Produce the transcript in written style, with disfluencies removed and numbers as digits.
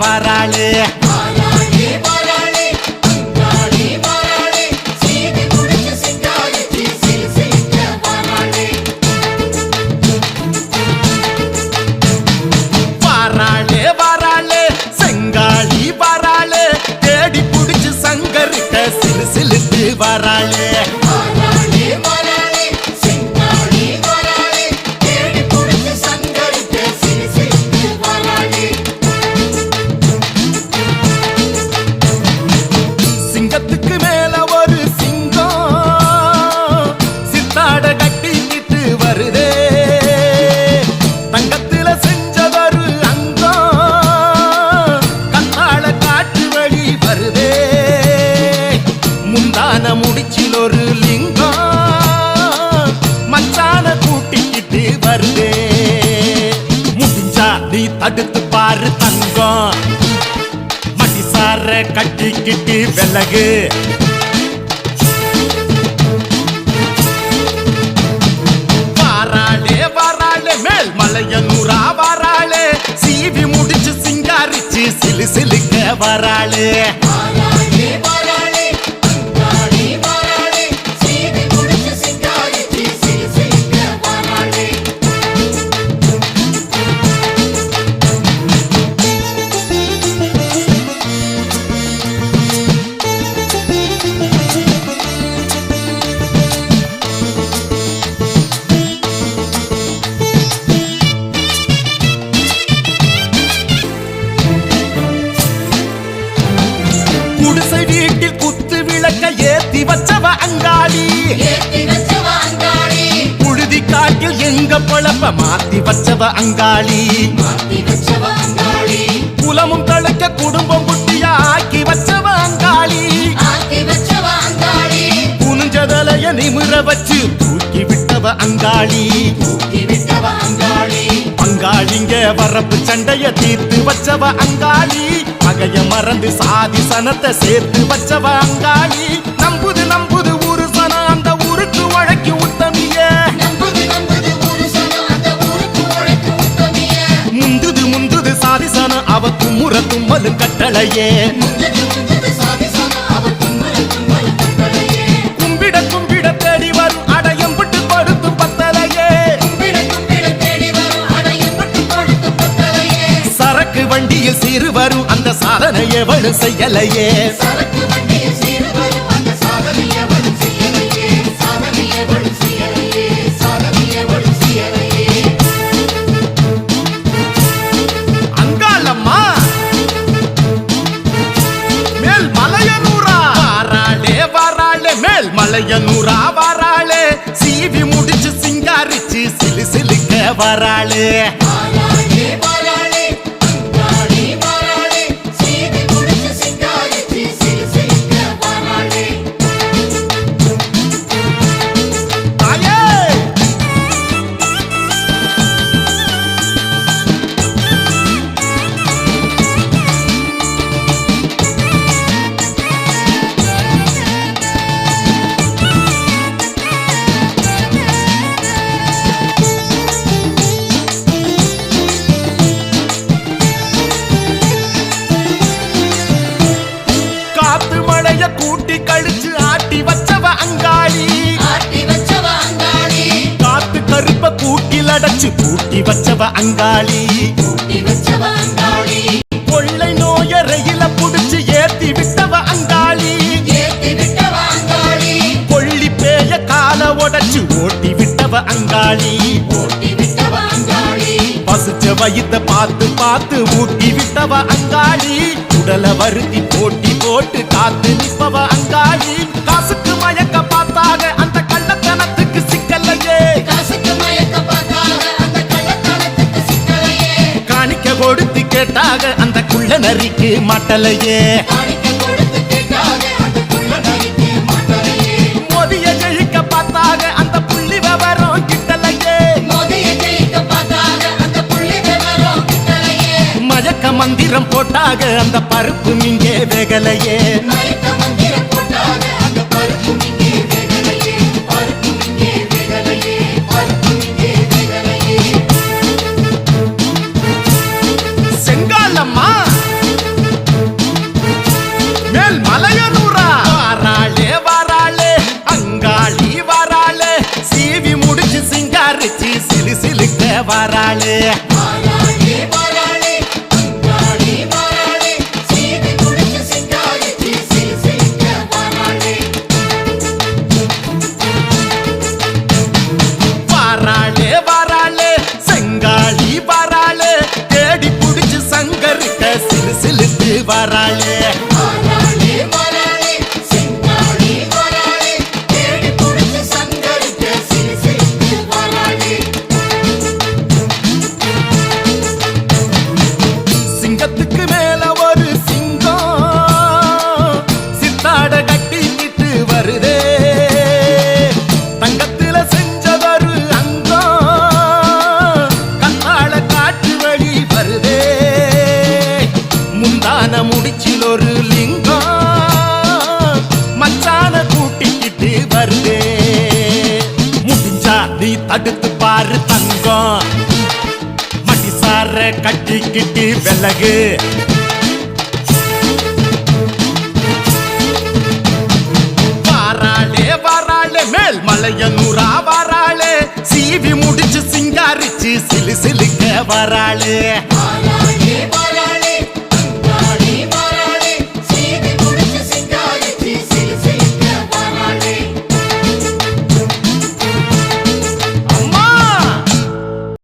வராளு வராளே சிங்கத்துக்கு மேல ஒரு சிங்கம் சித்தாட கட்டிக்கிட்டு வருதே தங்கத்துல செஞ்சதொரு அங்கம் கண்ணால காட்டு வழி வருதே முந்தான முடிச்சில் ஒரு லிங்கம் மச்சான கூட்டிக்கிட்டு வருதே முடிஞ்சா நீ தடுத்து பாரு தங்கம் மடிசார கட்டிக்கிட்டு விலகு வாராளே வாராளே மேல் மலையனூரா வாராளே சீவி முடிச்சு சிங்காரிச்சு சிலு சிலுக்க வராளே குடிசை வீட்டில் குத்து விளக்க ஏத்தி வச்சவ அங்காளி புழுதி காட்டில் எங்க பொழப்ப மாத்தி வச்சவ அங்காளி குலமும் தழுக்க குடும்பம் குட்டியா ஆக்கி வச்சவ அங்காளி குனிஞ்சதலைய நிமிர வச்சு தூக்கி விட்டவ அங்காளி அங்காளிங்க வரப்பு சண்டைய தீர்த்து வச்சவ அங்காளி பகைய மறந்து சாதி சனத்தை சேர்த்து வச்சவ அங்காளி நம்புது நம்புது ஊரு சனம் அந்த ஊருக்கு உழைக்கு உத்தமிய முந்துது முந்துது சாதி சனம் அவ குமுற தும்மலு கட்டளையே கும்பிட கும்பிட தேடி வரும் அடையம் விட்டு கொடுத்து பத்தலையே சரக்கு வண்டியில் சீறு வரும் அந்த சாதனையை வலு செய்யலையே அங்காளம்மா மேல் மலையனூரா வாராளே வாராளே மேல் மலையனூரா வாராளே சீவி முடிச்சு சிங்காரிச்சு சிலு சிலுக்க வராளே கூட்டி கழிச்சு ஆட்டி வச்சவ அங்காளி காத்து கருப்ப கூட்டில் அடைச்சு கூட்டி வச்சவ அங்காளி கொள்ளை நோய ரயில புடிச்சு ஏத்தி விட்டவ அங்காளி கொள்ளி பேய கால உடைச்சு ஓட்டி விட்டவ அங்காளி பசுச்ச வயித்த பார்த்து பார்த்து ஊட்டி விட்டவ அங்காளி உடல வருத்தி போட்டி போட்டு காத்து நிப்பவ அங்காளி காசுக்கு மயக்க பார்த்தாக அந்த கள்ளத்தனத்துக்கு சிக்கலையே காணிக்க கொடுத்து கேட்டாக அந்த குள்ள நரிக்கு மாட்டலையே மோதிய ஜெயிக்க பார்த்தாக அந்த புள்ளி விவரம் கிட்டலையே மயக்க மந்திரம் போட்டாக அந்த பருப்பு இங்கே வேகலையே செங்காலம்மா மலையனூரா வாராளே வாராளே அங்காளி வாராளே சீவி முடிச்சு சிங்காரிச்சு சிலு சிலுக்க வாராளே வாராளே வாராளே செங்காளி வாராளே தேடி புடிச்சு சங்கரிக்க சிலு சிலுக்கு வாராளே சிங்கத்துக்கு மேல ஒரு சிங்கம் சித்தாட கட்டிக்கிட்டு வருதே தங்கத்துல செஞ்சதொரு அங்கம் கத்தாழ காட்டு வழி வருதே முந்தான முடிச்சில் ஒரு லிங்கம் மச்சான கூட்டிக்கிட்டு வருதே முடிஞ்சா நீ தடுத்து பாரு தங்கம் மடிசார கட்டிக்கிட்டு விலகு வாராளே வாராளே மேல் மலையனூரா வாராளே சீவி முடிச்சு சிங்காரிச்சு சிலு சிலுக்க வாராளே